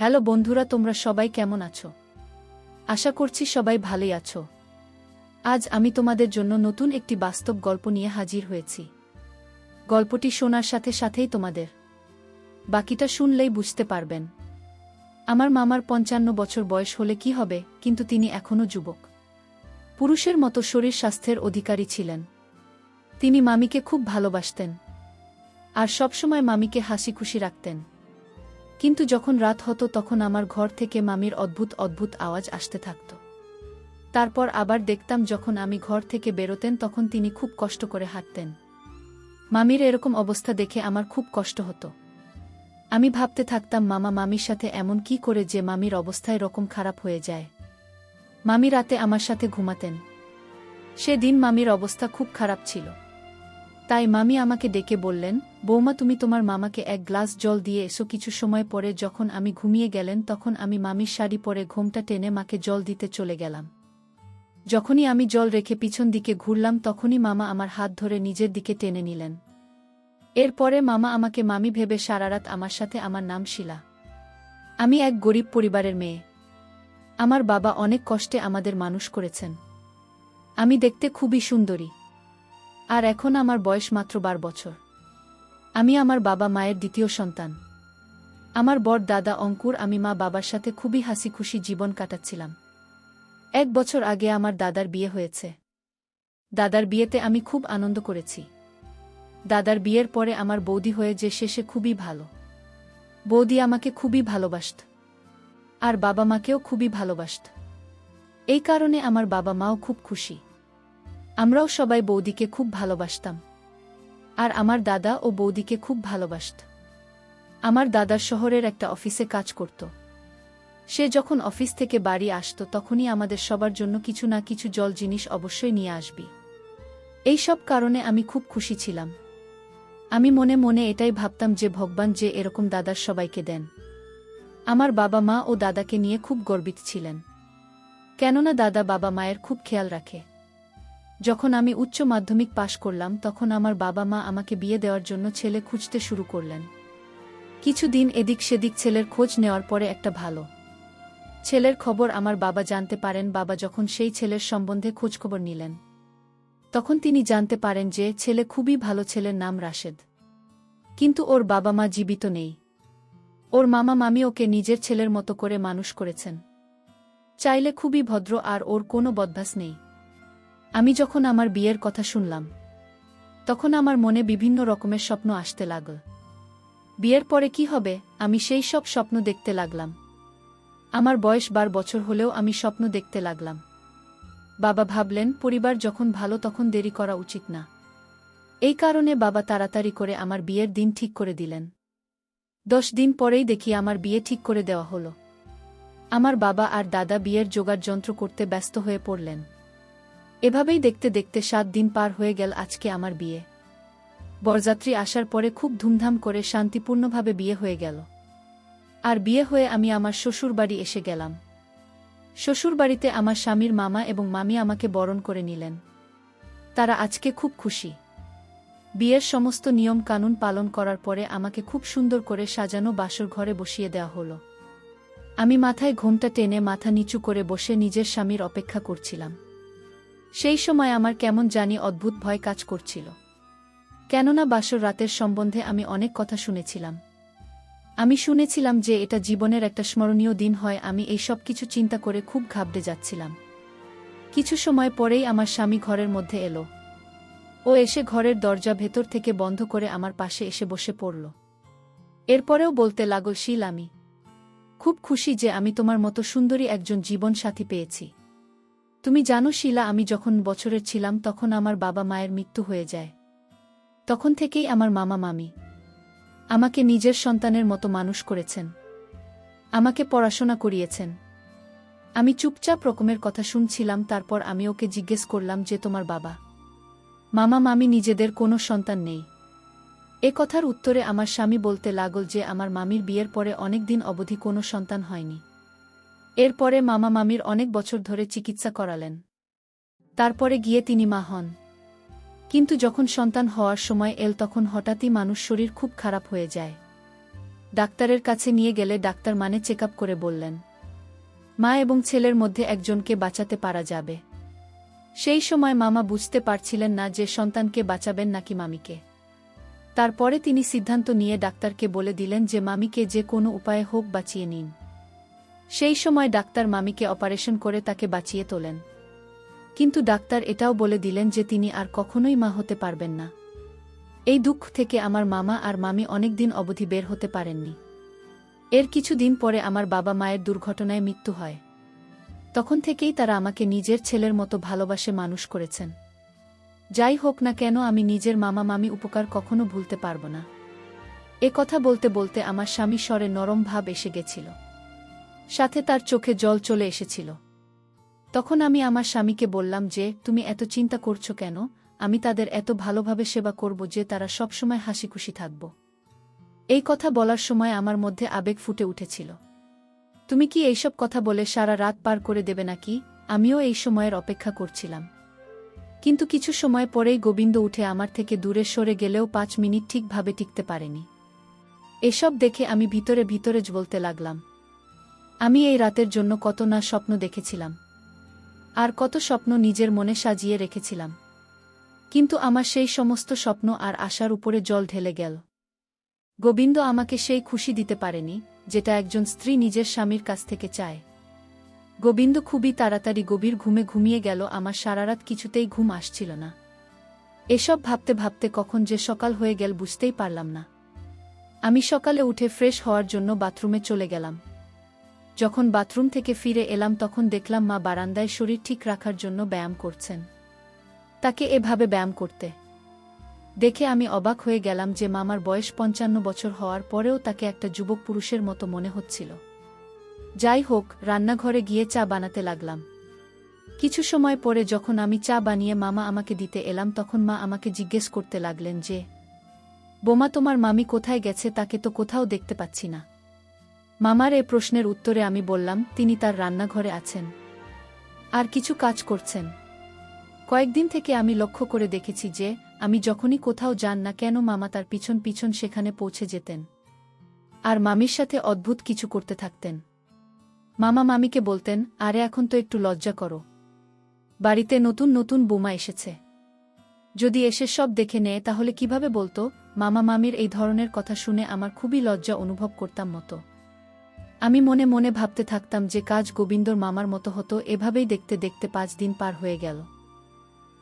Hello বন্ধুরা, তোমরা সবাই কেমন আছো? আশা করছি সবাই ভালোই আছো। আজ আমি তোমাদের জন্য নতুন একটি বাস্তব গল্প নিয়ে হাজির হয়েছি। গল্পটি শোনার সাথে সাথেই তোমাদের বাকিটা শুনলেই বুঝতে পারবেন। আমার মামার ৫৫ বছর বয়স হলে কি হবে, কিন্তু তিনি এখনও যুবক। পুরুষের মতো শরীর স্বাস্থ্যের অধিকারী ছিলেন। তিনি মামিকে খুব ভালোবাসতেন আর সবসময় মামিকে হাসি খুশি রাখতেন। কিন্তু যখন রাত হতো তখন আমার ঘর থেকে মামির অদ্ভুত অদ্ভুত আওয়াজ আসতে থাকত। তারপর আবার দেখতাম যখন আমি ঘর থেকে বেরোতেন তখন তিনি খুব কষ্ট করে হাঁটতেন। মামির এরকম অবস্থা দেখে আমার খুব কষ্ট হতো। আমি ভাবতে থাকতাম মামা মামির সাথে এমন কি করে যে মামির অবস্থা এরকম খারাপ হয়ে যায়। মামি রাতে আমার সাথে ঘুমাতেন। সেদিন মামির অবস্থা খুব খারাপ ছিল। তাই মামি আমাকে ডেকে বললেন, বৌমা তুমি তোমার মামাকে এক গ্লাস জল দিয়ে এসো। কিছু সময় পরে যখন আমি ঘুমিয়ে গেলেন তখন আমি মামির শাড়ি পরে ঘোমটা টেনে মাকে জল দিতে চলে গেলাম। যখনই আমি জল রেখে পিছন দিকে ঘুরলাম তখনই মামা আমার হাত ধরে নিজের দিকে টেনে নিলেন। এরপরে মামা আমাকে মামি ভেবে সারারাত আমার সাথে। আমার নাম শিলা। আমি এক গরিব পরিবারের মেয়ে। আমার বাবা অনেক কষ্টে আমাদের মানুষ করেছেন। আমি দেখতে খুবই সুন্দরী। আর এখন আমার বয়স মাত্র ১২ বছর। আমি আমার বাবা মায়ের দ্বিতীয় সন্তান। আমার বড় দাদা অঙ্কুর, আমি মা বাবার সাথে খুবই হাসি খুশি জীবন কাটাচ্ছিলাম। ১ বছর আগে আমার দাদার বিয়ে হয়েছে। দাদার বিয়েতে আমি খুব আনন্দ করেছি। দাদার বিয়ের পরে আমার বৌদি হয়ে যে শেষে খুবই ভালো। বৌদি আমাকে খুবই ভালোবাসত আর বাবা মাকেও খুবই ভালোবাসত। এই কারণে আমার বাবা মাও খুব খুশি। আমরাও সবাই বৌদিকে খুব ভালোবাসতাম আর আমার দাদা ও বৌদিকে খুব ভালোবাসত। আমার দাদার শহরের একটা অফিসে কাজ করত। সে যখন অফিস থেকে বাড়ি আসত তখনই আমাদের সবার জন্য কিছু না কিছু জল জিনিস অবশ্যই নিয়ে আসবি। এই সব কারণে আমি খুব খুশি ছিলাম। আমি মনে মনে এটাই ভাবতাম যে ভগবান যে এরকম দাদার সবাইকে দেন। আমার বাবা মা ও দাদাকে নিয়ে খুব গর্বিত ছিলেন, কেননা দাদা বাবা মায়ের খুব খেয়াল রাখে। যখন আমি উচ্চ মাধ্যমিক পাশ করলাম তখন আমার বাবা মা আমাকে বিয়ে দেওয়ার জন্য ছেলে খুঁজতে শুরু করলেন। কিছুদিন এদিক সেদিক ছেলের খোঁজ নেওয়ার পরে একটা ভালো ছেলের খবর আমার বাবা জানতে পারেন। বাবা যখন সেই ছেলের সম্বন্ধে খোঁজখবর নিলেন তখন তিনি জানতে পারেন যে ছেলে খুবই ভালো, ছেলের নাম রাশেদ। কিন্তু ওর বাবা মা জীবিত নেই। ওর মামা মামি ওকে নিজের ছেলের মতো করে মানুষ করেছেন। চাইলে খুবই ভদ্র আর ওর কোনো বদভ্যাস নেই। আমি যখন আমার বিয়ের কথা শুনলাম তখন আমার মনে বিভিন্ন রকমের স্বপ্ন আসতে লাগল। বিয়ের পরে কি হবে, আমি সেই সব স্বপ্ন দেখতে লাগলাম। আমার বয়স ১২ বছর হলেও আমি স্বপ্ন দেখতে লাগলাম। বাবা ভাবলেন পরিবার যখন ভালো তখন দেরি করা উচিত না। এই কারণে বাবা তাড়াতাড়ি করে আমার বিয়ের দিন ঠিক করে দিলেন। ১০ দিন পরেই দেখি আমার বিয়ে ঠিক করে দেওয়া হলো। আমার বাবা আর দাদা বিয়ের জোগাড় যন্ত্র করতে ব্যস্ত হয়ে পড়লেন। এভাবেই দেখতে দেখতে ৭ দিন পার হয়ে গেল। আজকে আমার বিয়ে। বরযাত্রী আসার পরে খুব ধুমধাম করে শান্তিপূর্ণভাবে বিয়ে হয়ে গেল। আর বিয়ে হয়ে আমি আমার শ্বশুরবাড়ি এসে গেলাম। শ্বশুরবাড়িতে আমার স্বামীর মামা এবং মামি আমাকে বরণ করে নিলেন। তারা আজকে খুব খুশি। বিয়ের সমস্ত নিয়ম কানুন পালন করার পরে আমাকে খুব সুন্দর করে সাজানো বাসর ঘরে বসিয়ে দেওয়া হলো। আমি মাথায় ঘোমটা টেনে মাথা নিচু করে বসে নিজের স্বামীর অপেক্ষা করছিলাম। সেই সময় আমার কেমন জানি অদ্ভুত ভয় কাজ করছিল, কেননা বাসর রাতের সম্বন্ধে আমি অনেক কথা শুনেছিলাম। আমি শুনেছিলাম যে এটা জীবনের একটা স্মরণীয় দিন হয়। আমি এই সব কিছু চিন্তা করে খুব ঘাবড়ে যাচ্ছিলাম। কিছু সময় পরেই আমার স্বামী ঘরের মধ্যে এলো। ও এসে ঘরের দরজা ভেতর থেকে বন্ধ করে আমার পাশে এসে বসে পড়ল। এরপরেও বলতে লাগল, শিল, আমি খুব খুশি যে আমি তোমার মতো সুন্দরী একজন জীবন সাথী পেয়েছি। তুমি জানো শিলা, আমি যখন বছরের ছিলাম তখন আমার বাবা মায়ের মৃত্যু হয়ে যায়। তখন থেকেই আমার মামা মামি আমাকে নিজের সন্তানের মতো মানুষ করেছেন, আমাকে পড়াশোনা করিয়েছেন। আমি চুপচাপ রকমের কথা শুনছিলাম। তারপর আমি ওকে জিজ্ঞেস করলাম যে তোমার বাবা মামা মামি নিজেদের কোনো সন্তান নেই? এ কথার উত্তরে আমার স্বামী বলতে লাগল যে আমার মামির বিয়ের পরে অনেক দিন অবধি কোনো সন্তান হয়নি। এরপরে মামা মামির অনেক বছর ধরে চিকিৎসা করালেন। তারপরে গিয়ে তিনি মা হন। কিন্তু যখন সন্তান হওয়ার সময় এল তখন হঠাৎই মানুষ শরীর খুব খারাপ হয়ে যায়। ডাক্তারের কাছে নিয়ে গেলে ডাক্তার চেক আপ করে বললেন, মা এবং ছেলের মধ্যে একজনকে বাঁচাতে পারা যাবে। সেই সময় মামা বুঝতে পারছিলেন না যে সন্তানকে বাঁচাবেন নাকি মামিকে। তারপরে তিনি সিদ্ধান্ত নিয়ে ডাক্তারকে বলে দিলেন যে মামিকে যে কোনো উপায়ে হোক বাঁচিয়ে নিন। সেই সময় ডাক্তার মামিকে অপারেশন করে তাকে বাঁচিয়ে তোলেন। কিন্তু ডাক্তার এটাও বলে দিলেন যে তিনি আর কখনোই মা হতে পারবেন না। এই দুঃখ থেকে আমার মামা আর মামি অনেক দিন অবধি বের হতে পারেননি। এর কিছুদিন পরে আমার বাবা মায়ের দুর্ঘটনায় মৃত্যু হয়। তখন থেকেই তারা আমাকে নিজের ছেলের মতো ভালোবাসে মানুষ করেছেন। যাই হোক না কেন, আমি নিজের মামা মামি উপকার কখনো ভুলতে পারব না। এ কথা বলতে বলতে আমার স্বামীর স্বরে নরম ভাব এসে গেছিল, সাথে তার চোখে জল চলে এসেছিল। তখন আমি আমার স্বামীকে বললাম যে, তুমি এত চিন্তা করছো কেন? আমি তাদের এত ভালোভাবে সেবা করব যে তারা সবসময় হাসিখুশি থাকব। এই কথা বলার সময় আমার মধ্যে আবেগ ফুটে উঠেছিল। তুমি কি এইসব কথা বলে সারা রাত পার করে দেবে নাকি? আমিও এই সময়ের অপেক্ষা করছিলাম। কিন্তু কিছু সময় পরেই গোবিন্দ উঠে আমার থেকে দূরে সরে গেলেও 5 মিনিট ঠিকভাবে টিকতে পারেনি। এসব দেখে আমি ভিতরে ভিতরে জ্বলতে লাগলাম। আমি এই রাতের জন্য কত না স্বপ্ন দেখেছিলাম, আর কত স্বপ্ন নিজের মনে সাজিয়ে রেখেছিলাম। কিন্তু আমার সেই সমস্ত স্বপ্ন আর আশার উপরে জল ঢেলে গেল। গোবিন্দ আমাকে সেই খুশি দিতে পারেনি যেটা একজন স্ত্রী নিজের স্বামীর কাছ থেকে চায়। গোবিন্দ খুবই তাড়াতাড়ি গভীর ঘুমে ঘুমিয়ে গেল। আমার সারারাত কিছুতেই ঘুম আসছিল না। এসব ভাবতে ভাবতে কখন যে সকাল হয়ে গেল বুঝতেই পারলাম না। আমি সকালে উঠে ফ্রেশ হওয়ার জন্য বাথরুমে চলে গেলাম। যখন বাথরুম থেকে ফিরে এলাম তখন দেখলাম মা বারান্দায় শরীর ঠিক রাখার জন্য ব্যায়াম করছেন। তাকে এভাবে ব্যায়াম করতে দেখে আমি অবাক হয়ে গেলাম যে মামার বয়স 55 বছর হওয়ার পরেও তাকে একটা যুবক পুরুষের মতো মনে হচ্ছিল। যাই হোক, রান্নাঘরে গিয়ে চা বানাতে লাগলাম। কিছু সময় পরে যখন আমি চা বানিয়ে মামা আমাকে দিতে এলাম তখন মা আমাকে জিজ্ঞেস করতে লাগলেন যে, বোমা, তোমার মামি কোথায় গেছে? তাকে তো কোথাও দেখতে পাচ্ছি না। মামার এ প্রশ্নের উত্তরে আমি বললাম, তিনি তার রান্নাঘরে আছেন আর কিছু কাজ করছেন। কয়েকদিন থেকে আমি লক্ষ্য করে দেখেছি যে আমি যখনই কোথাও যান না কেন মামা তার পিছন পিছন সেখানে পৌঁছে যেতেন আর মামির সাথে অদ্ভুত কিছু করতে থাকতেন। মামা মামিকে বলতেন, আরে এখন তো একটু লজ্জা করো, বাড়িতে নতুন নতুন বোমা এসেছে, যদি এসে সব দেখে নেয় তাহলে কিভাবে বলতো? মামা মামির এই ধরনের কথা শুনে আমার খুবই লজ্জা অনুভব করতাম মতো। আমি মনে মনে ভাবতে থাকতাম যে কাজ গোবিন্দর মামার মতো হতো। এভাবেই দেখতে দেখতে 5 দিন পার হয়ে গেল।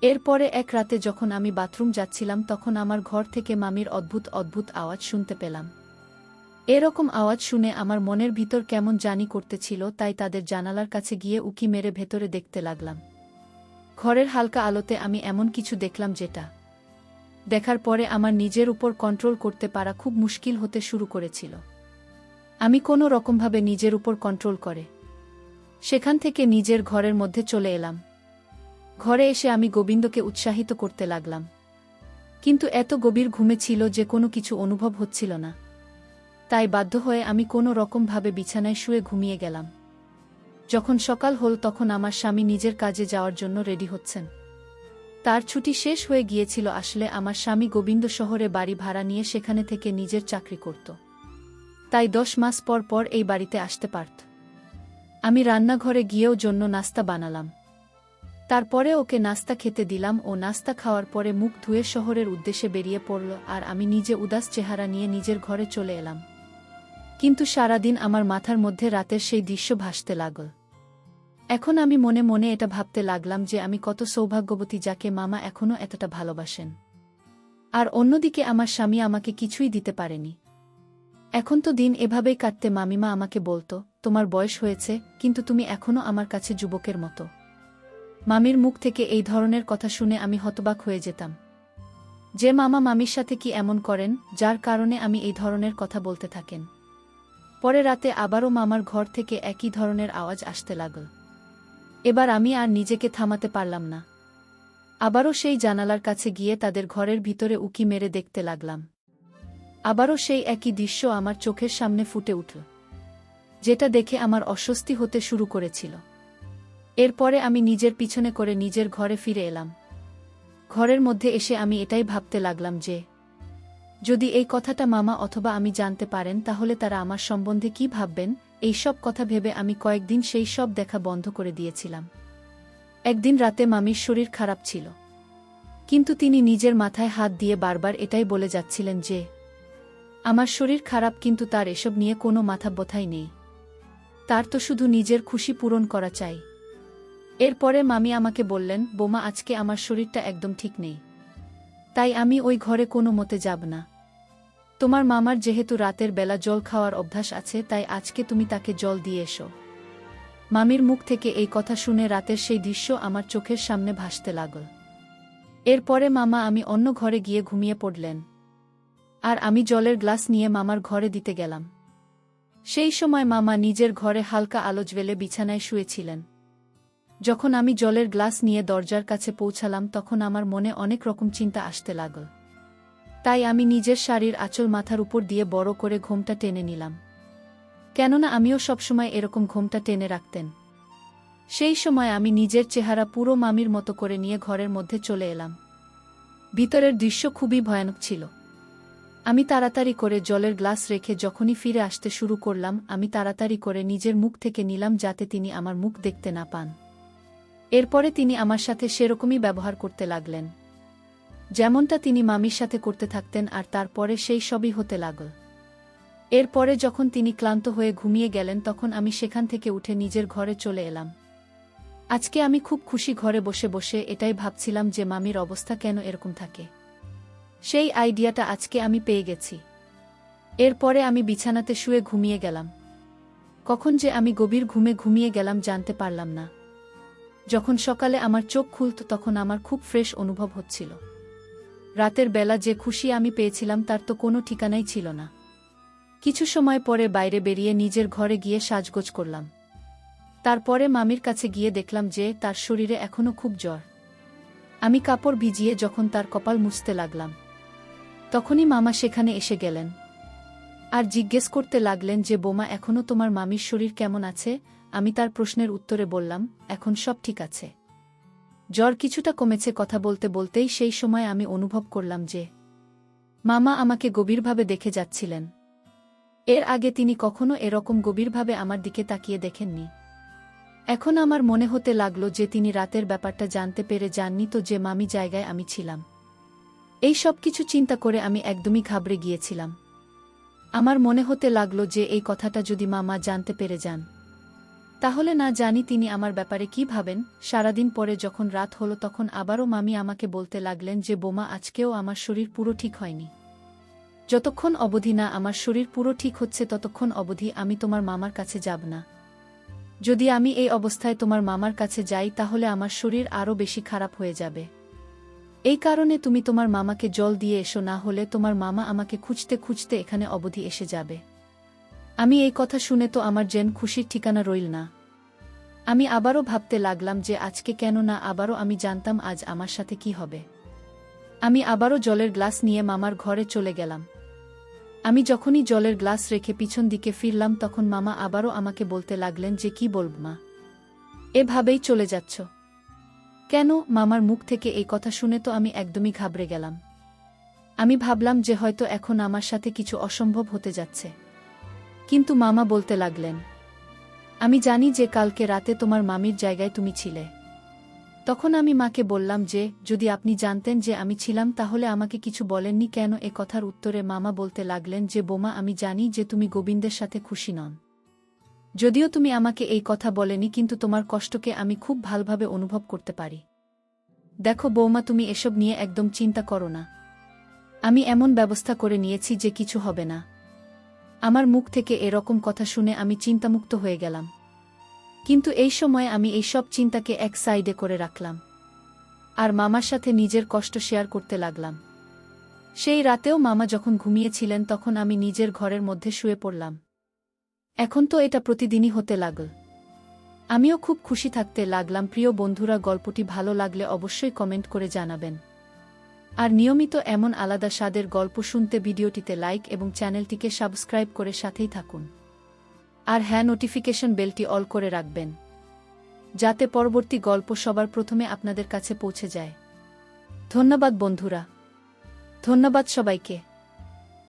এরপরে এক রাতে যখন আমি বাথরুম যাচ্ছিলাম তখন আমার ঘর থেকে মামির অদ্ভুত অদ্ভুত আওয়াজ শুনতে পেলাম। এরকম আওয়াজ শুনে আমার মনের ভিতর কেমন জানি করতেছিল, তাই তাদের জানালার কাছে গিয়ে উকি মেরে ভেতরে দেখতে লাগলাম। ঘরের হালকা আলোতে আমি এমন কিছু দেখলাম যেটা দেখার পরে আমার নিজের উপর কন্ট্রোল করতে পারা খুব মুশকিল হতে শুরু করেছিল। আমি কোনো রকমভাবে নিজের উপর কন্ট্রোল করে সেখান থেকে নিজের ঘরের মধ্যে চলে এলাম। ঘরে এসে আমি গোবিন্দকে উৎসাহিত করতে লাগলাম, কিন্তু এত গভীর ঘুমে ছিল যে কোনো কিছু অনুভব হচ্ছিল না। তাই বাধ্য হয়ে আমি কোনো রকমভাবে বিছানায় শুয়ে ঘুমিয়ে গেলাম। যখন সকাল হল তখন আমার স্বামী নিজের কাজে যাওয়ার জন্য রেডি হচ্ছেন। তার ছুটি শেষ হয়ে গিয়েছিল। আসলে আমার স্বামী গোবিন্দ শহরে বাড়ি ভাড়া নিয়ে সেখানে থেকে নিজের চাকরি করত, তাই 10 মাস পর পর এই বাড়িতে আসতে পারত। আমি রান্নাঘরে গিয়েও জন্য নাস্তা বানালাম। তারপরে ওকে নাস্তা খেতে দিলাম। ও নাস্তা খাওয়ার পরে মুখ ধুয়ে শহরের উদ্দেশ্যে বেরিয়ে পড়ল আর আমি নিজে উদাস চেহারা নিয়ে নিজের ঘরে চলে এলাম। কিন্তু সারাদিন আমার মাথার মধ্যে রাতের সেই দৃশ্য ভাসতে লাগল। এখন আমি মনে মনে এটা ভাবতে লাগলাম যে আমি কত সৌভাগ্যবতী যাকে মামা এখনও এতটা ভালোবাসেন। আর অন্যদিকে আমার স্বামী আমাকে কিছুই দিতে পারেনি। এখন তো দিন এভাবেই কাটতে মামিমা আমাকে বলতো, তোমার বয়স হয়েছে কিন্তু তুমি এখনও আমার কাছে যুবকের মতো। মামির মুখ থেকে এই ধরনের কথা শুনে আমি হতবাক হয়ে যেতাম যে মামা মামির সাথে কি এমন করেন যার কারণে আমি এই ধরনের কথা বলতে থাকেন। পরে রাতে আবারও মামার ঘর থেকে একই ধরনের আওয়াজ আসতে লাগল। এবার আমি আর নিজেকে থামাতে পারলাম না। আবারও সেই জানালার কাছে গিয়ে তাদের ঘরের ভিতরে উকি মেরে দেখতে লাগলাম। আবারও সেই একই দৃশ্য আমার চোখের সামনে ফুটে উঠল, যেটা দেখে আমার অস্বস্তি হতে শুরু করেছিল। এরপরে আমি নিজের পিছনে করে নিজের ঘরে ফিরে এলাম। ঘরের মধ্যে এসে আমি এটাই ভাবতে লাগলাম যে যদি এই কথাটা মামা অথবা আমি জানতে পারেন তাহলে তারা আমার সম্বন্ধে কি ভাববেন, এই সব কথা ভেবে আমি কয়েকদিন সেই সব দেখা বন্ধ করে দিয়েছিলাম। একদিন রাতে মামির শরীর খারাপ ছিল, কিন্তু তিনি নিজের মাথায় হাত দিয়ে বারবার এটাই বলে যাচ্ছিলেন যে আমার শরীর খারাপ, কিন্তু তার এসব নিয়ে কোনো মাথা ব্যথাই নেই। তার তো শুধু নিজের খুশি পূরণ করা চাই। এরপরে মামি আমাকে বললেন, বোমা আজকে আমার শরীরটা একদম ঠিক নেই, তাই আমি ওই ঘরে কোনো মতে যাব না। তোমার মামার যেহেতু রাতের বেলা জল খাওয়ার অভ্যাস আছে, তাই আজকে তুমি তাকে জল দিয়ে এসো। মামির মুখ থেকে এই কথা শুনে রাতের সেই দৃশ্য আমার চোখের সামনে ভাসতে লাগল। এরপরে মামা আমি অন্য ঘরে গিয়ে ঘুমিয়ে পড়লেন, আর আমি জলের গ্লাস নিয়ে মামার ঘরে দিতে গেলাম। সেই সময় মামা নিজের ঘরে হালকা আলো জ্বেলে বিছানায় শুয়েছিলেন। যখন আমি জলের গ্লাস নিয়ে দরজার কাছে পৌঁছালাম তখন আমার মনে অনেক রকম চিন্তা আসতে লাগল। তাই আমি নিজের শাড়ির আঁচল মাথার উপর দিয়ে বড় করে ঘোমটা টেনে নিলাম, কেননা আমিও সবসময় এরকম ঘোমটা টেনে রাখতেন। সেই সময় আমি নিজের চেহারা পুরো মামির মতো করে নিয়ে ঘরের মধ্যে চলে এলাম। ভিতরের দৃশ্য খুবই ভয়ানক ছিল। আমি তাড়াতাড়ি করে জলের গ্লাস রেখে যখনই ফিরে আসতে শুরু করলাম, আমি তাড়াতাড়ি করে নিজের মুখ থেকে নিলাম যাতে তিনি আমার মুখ দেখতে না পান। এরপরে তিনি আমার সাথে সেরকমই ব্যবহার করতে লাগলেন, যেমনটা তিনি মামির সাথে করতে থাকতেন, আর তারপরে সেই সবই হতে লাগল। এরপরে যখন তিনি ক্লান্ত হয়ে ঘুমিয়ে গেলেন তখন আমি সেখান থেকে উঠে নিজের ঘরে চলে এলাম। আজকে আমি খুব খুশি, ঘরে বসে বসে এটাই ভাবছিলাম যে মামির অবস্থা কেন এরকম থাকে। সেই আইডিয়াটা আজকে আমি পেয়ে গেছি। এরপরে আমি বিছানাতে শুয়ে ঘুমিয়ে গেলাম। কখন যে আমি গভীর ঘুমে ঘুমিয়ে গেলাম জানতে পারলাম না। যখন সকালে আমার চোখ খুলত তখন আমার খুব ফ্রেশ অনুভব হচ্ছিল। রাতের বেলা যে খুশি আমি পেয়েছিলাম তার তো কোনো ঠিকানাই ছিল না। কিছু সময় পরে বাইরে বেরিয়ে নিজের ঘরে গিয়ে সাজগোজ করলাম। তারপরে মামির কাছে গিয়ে দেখলাম যে তার শরীরে এখনো খুব জ্বর। আমি কাপড় ভিজিয়ে যখন তার কপাল মুছতে লাগলাম তখনই মামা সেখানে এসে গেলেন আর জিজ্ঞেস করতে লাগলেন যে বোমা, এখনো তোমার মামির শরীর কেমন আছে? আমি তার প্রশ্নের উত্তরে বললাম, এখন সব ঠিক আছে, জ্বর কিছুটা কমেছে। কথা বলতে বলতেই সেই সময় আমি অনুভব করলাম যে মামা আমাকে গভীরভাবে দেখে যাচ্ছিলেন। এর আগে তিনি কখনো এরকম গভীরভাবে আমার দিকে তাকিয়ে দেখেননি। এখন আমার মনে হতে লাগলো যে তিনি রাতের ব্যাপারটা জানতে পেরে যাননি তো, যে মামি জায়গায় আমি ছিলাম। এই সব কিছু চিন্তা করে আমি একদমই ঘাবড়ে গিয়েছিলাম। আমার মনে হতে লাগলো যে এই কথাটা যদি মামা জানতে পেরে যান তাহলে না জানি তিনি আমার ব্যাপারে কি ভাবেন। সারাদিন পরে যখন রাত হলো তখন আবারও মামি আমাকে বলতে লাগলেন যে বোমা, আজকেও আমার শরীর পুরো ঠিক হয়নি। যতক্ষণ অবধি না আমার শরীর পুরো ঠিক হচ্ছে ততক্ষণ অবধি আমি তোমার মামার কাছে যাব না। যদি আমি এই অবস্থায় তোমার মামার কাছে যাই তাহলে আমার শরীর আরও বেশি খারাপ হয়ে যাবে। এই কারণে তুমি তোমার মামাকে জল দিয়ে এসো, না হলে তোমার মামা আমাকে খুঁজতে খুঁজতে এখানে অবধি এসে যাবে। আমি এই কথা শুনে তো আমার যেন খুশির ঠিকানা রইল না। আমি আবারও ভাবতে লাগলাম যে আজকে কেন না আবারও আমি জানতাম আজ আমার সাথে কি হবে। আমি আবারও জলের গ্লাস নিয়ে মামার ঘরে চলে গেলাম। আমি যখনই জলের গ্লাস রেখে পিছন দিকে ফিরলাম তখন মামা আবারও আমাকে বলতে লাগলেন যে কি বলব মা, এভাবেই চলে যাচ্ছ কেন? মামার মুখ থেকে এই কথা শুনে তো আমি একদমই ঘাবড়ে গেলাম। আমি ভাবলাম যে হয়তো এখন আমার সাথে কিছু অসম্ভব হতে যাচ্ছে। কিন্তু মামা বলতে লাগলেন, আমি জানি যে কালকে রাতে তোমার মামির জায়গায় তুমি ছিলে। তখন আমি মাকে বললাম যে যদি আপনি জানতেন যে আমি ছিলাম তাহলে আমাকে কিছু বলেননি কেন? এ কথার উত্তরে মামা বলতে লাগলেন যে বোমা, আমি জানি যে তুমি গোবিন্দের সাথে খুশি নন। যদিও তুমি আমাকে এই কথা বলেনি, কিন্তু তোমার কষ্টকে আমি খুব ভালোভাবে অনুভব করতে পারি। দেখো বৌমা, তুমি এসব নিয়ে একদম চিন্তা করো না। আমি এমন ব্যবস্থা করে নিয়েছি যে কিছু হবে না। আমার মুখ থেকে এরকম কথা শুনে আমি চিন্তামুক্ত হয়ে গেলাম। কিন্তু এই সময় আমি এই সব চিন্তাকে এক সাইডে করে রাখলাম আর মামার সাথে নিজের কষ্ট শেয়ার করতে লাগলাম। সেই রাতেও মামা যখন ঘুমিয়েছিলেন তখন আমি নিজের ঘরের মধ্যে শুয়ে পড়লাম। এখন তো এটা প্রতিদিনই হতে লাগল। আমিও খুব খুশি থাকতে লাগলাম। প্রিয় বন্ধুরা, গল্পটি ভালো লাগলে অবশ্যই কমেন্ট করে জানাবেন। আর নিয়মিত এমন আলাদা স্বাদের গল্প শুনতে ভিডিওটিতে লাইক এবং চ্যানেলটিকে সাবস্ক্রাইব করে সাথেই থাকুন। আর হ্যাঁ, নোটিফিকেশন বেলটি অল করে রাখবেন যাতে পরবর্তী গল্প সবার প্রথমে আপনাদের কাছে পৌঁছে যায়। ধন্যবাদ বন্ধুরা, ধন্যবাদ সবাইকে।